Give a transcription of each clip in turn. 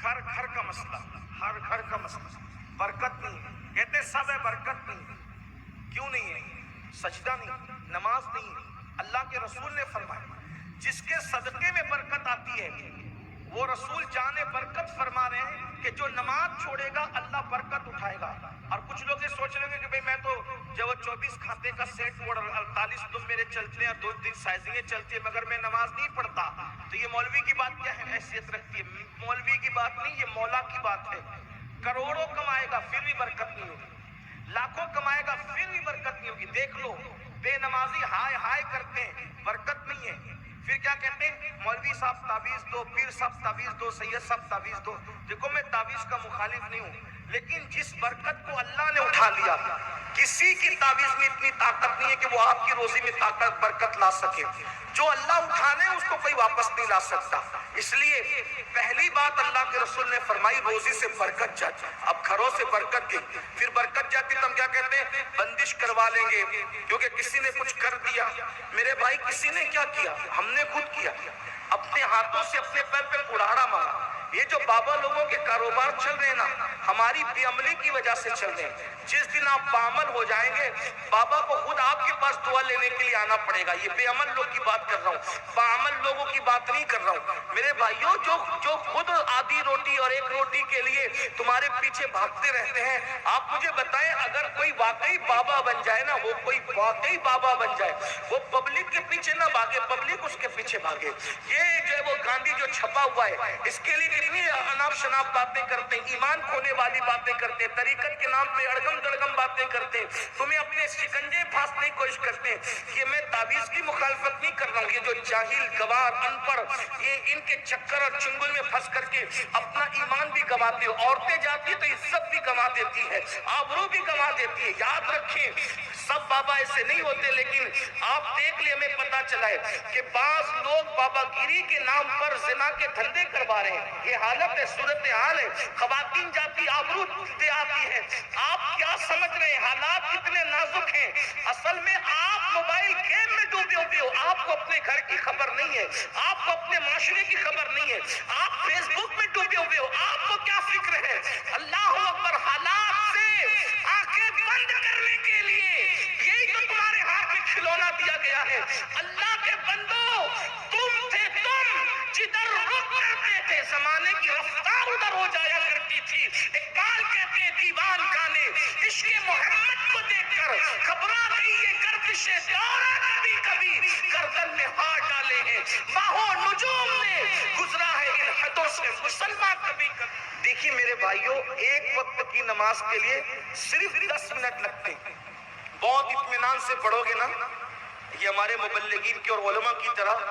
ہر گھر کا مسئلہ، ہر گھر کا مسئلہ، برکت نہیں ہے، کہتے سب ہے برکت نہیں ہے، کیوں نہیں ہے؟ سجدہ نہیں، نماز نہیں ہے۔ اللہ کے رسول نے فرمایا جس کے صدقے میں برکت آتی ہے، وہ رسول جانے برکت فرما رہے ہیں کہ جو نماز چھوڑے گا اللہ برکت اٹھائے گا۔ اور کچھ لوگ یہ سوچ لیں گے کہ بھئی میں تو جب 24 کھاتے کا سیٹ موڑ 48 تم میرے چلتے ہیں اور 2 سائزنگیں چلتی ہیں مگر میں نماز نہیں پڑھتا، تو یہ مولوی کی بات کیا ہے، حیثیت رکھتی ہے؟ مولوی کی بات نہیں، یہ مولا کی بات ہے۔ کروڑوں کمائے گا پھر بھی برکت نہیں ہوگی، لاکھوں کمائے گا پھر بھی برکت نہیں ہوگی۔ دیکھ لو بے نمازی ہائے ہائے کرتے ہیں، برکت نہیں ہے۔ پھر کیا کہتے ہیں؟ مولوی صاحب تعویذ دو، پیر صاحب تعویذ دو، سید صاحب تعویذ دو۔ دیکھو میں تعویذ کا مخالف نہیں ہوں، لیکن جس برکت کو اللہ نے اٹھا لیا، کسی کی تعویذ میں اتنی طاقت نہیں ہے کہ وہ آپ کی روزی میں طاقت برکت لا سکے۔ جو اللہ اٹھانے اس کو کوئی واپس نہیں لا سکتا۔ اس لیے پہلی بات اللہ کے رسول نے فرمائی روزی سے برکت جاتی۔ اب گھروں سے برکت گئی، پھر برکت جاتی تو ہم کیا کہتے ہیں؟ بندش کروا لیں گے کیونکہ کسی نے کچھ کر دیا۔ میرے بھائی کسی نے کیا کیا؟ ہم نے خود کیا، اپنے ہاتھوں سے اپنے پیر پہ کڑاڑا مارا۔ یہ جو بابا لوگوں کے کاروبار چل رہے ہیں نا، ہماری بے عملی کی وجہ سے چل رہے ہیں۔ جس دن آپ باعمل ہو جائیں گے بابا کو خود آپ کے پاس دعا لینے کے لیے آنا پڑے گا۔ یہ بے عمل لوگ کی بات کر رہا ہوں، باعمل لوگوں کی بات نہیں کر رہا ہوں۔ میرے بھائیوں جو خود آدھی روٹی اور ایک روٹی کے لیے تمہارے پیچھے بھاگتے رہتے ہیں، آپ مجھے بتائیں اگر کوئی واقعی بابا بن جائے نا، وہ کوئی واقعی بابا بن جائے، وہ پبلک کے پیچھے نہ بھاگے، پبلک اس کے پیچھے بھاگے۔ یہ جو ہے وہ گاندھی جو چھپا ہوا ہے، اس کے لیے کتنی اناپ شناپ باتیں کرتے ہیں، ایمان کھونے والی باتیں کرتے ہیں، طریقت کے نام پہ اڑگم دڑگم باتیں کرتے ہیں، تمہیں اپنے شکنجے پھانسنے کی کوشش کرتے ہیں۔ یہ میں تعویذ کی مخالفت نہیں کر رہا ہوں، یہ جو جاہل گوار ان پڑھ یہ ان کے چکر اور چنگل میں پھنس کر کے اپنا ایمان بھی گواتے ہو۔ عورتیں جاتی تو عزت بھی گوا دیتی ہے، آبرو بھی گوا دیتی ہے۔ یاد رکھیں سب بابا ایسے نہیں ہوتے، لیکن آپ دیکھ لیں ہمیں پتا چلا ہے کہ بعض لوگ بابا گیری کے نام پر زنا کے دھندے کروا رہے ہیں۔ یہ حالت ہے، صورتحال ہے، خواتین جاتی آبرو دے آتی ہے۔ آپ کیا سمجھ رہے ہیں حالات کتنے نازک ہیں؟ اصل میں آپ موبائل گیم میں ڈوبے ہوئے ہو، آپ کو اپنے گھر کی خبر نہیں ہے، آپ کو اپنے معاشرے کی خبر نہیں ہے، آپ فیس بک میں ڈوبے ہوئے ہو، آپ کو کیا فکر ہے؟ اللہ اکبر۔ حالات سے آنکھیں بند کرنے کے لیے یہی تو تمہارے ہاتھ میں کھلونا دیا گیا ہے۔ اللہ کے بندو تم تھے، تم جدھر رخ کرتے تھے زمانے کی رفتار ادھر ہو جایا کرتی تھی۔ اقبال کہتے ہیں دیوان گانے عشق محمد کو دیکھ کر گھبرا گئی یہ گردش دورہ، کبھی کبھی گردن میں ہاتھ ڈالے ہیں ماہو نجوم نے، گزرا ہے ان حدوں سے مسلمان کبھی کبھی۔ دیکھیے میرے بھائیوں، ایک وقت کی نماز کے لیے صرف 10 منٹ لگتے ہیں۔ بہت اطمینان سے پڑھو گے نا، یہ ہمارے مبلغین کی اور علماء کی طرح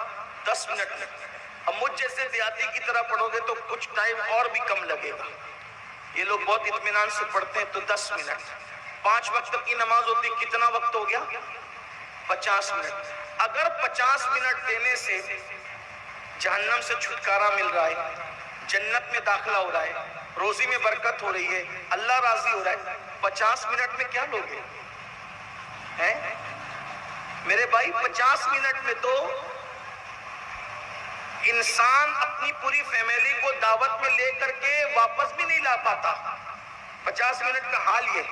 10 منٹ لگتے ہیں۔ اب مجھ جیسے دیہاتی کی طرح پڑھو گے تو کچھ ٹائم اور بھی کم لگے گا۔ یہ لوگ بہت اطمینان سے پڑھتے ہیں تو 10 منٹ۔ 5 وقت کی نماز ہوتی کتنا وقت ہو گیا؟ 50 منٹ۔ اگر 50 منٹ دینے سے جہنم سے چھٹکارا مل رہا ہے، جنت میں داخلہ ہو رہا ہے، روزی میں برکت ہو رہی ہے، اللہ راضی ہو رہا ہے، 50 منٹ میں کیا لوگے ہیں؟ میرے بھائی 50 منٹ میں تو انسان اپنی پوری فیملی کو دعوت میں لے کر کے واپس بھی نہیں لا پاتا۔ 50 منٹ کا حال یہ،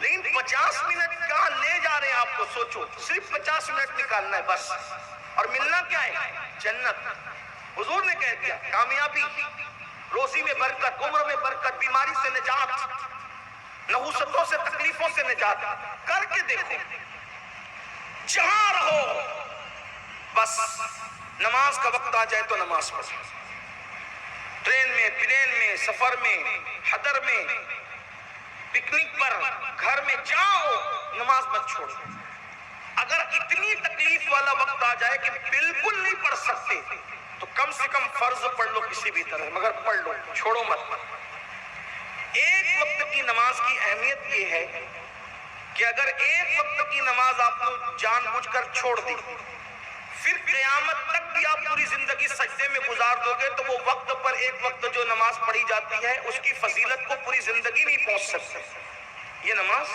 لیکن 50 منٹ کہاں لے جا رہے ہیں آپ کو؟ سوچو، صرف 50 منٹ نکالنا ہے بس، اور ملنا کیا ہے؟ جنت۔ حضور نے کہہ دیا کامیابی، روزی میں برکت، عمر میں برکت، بیماری سے نجات، نحوستوں سے تکلیفوں سے نجات۔ کر کے دیکھو، جہاں رہو بس نماز کا وقت آ جائے تو نماز پڑھو، ٹرین میں، پلین میں، سفر میں، حضر میں، پکنک پر، گھر میں، جاؤ نماز مت چھوڑو۔ اگر اتنی تکلیف والا وقت آ جائے کہ بالکل نہیں پڑھ سکتے تو کم سے کم فرض پڑھ لو کسی بھی طرح، مگر پڑھ لو، چھوڑو مت۔ ایک وقت کی نماز کی اہمیت یہ ہے کہ اگر ایک وقت کی نماز آپ نے جان بوجھ کر چھوڑ دی، پھر قیامت تک بھی آپ پوری زندگی سجدے میں گزار دو گے تو وہ وقت پر ایک وقت جو نماز پڑھی جاتی ہے اس کی فضیلت کو پوری زندگی نہیں پہنچ سکتے۔ یہ نماز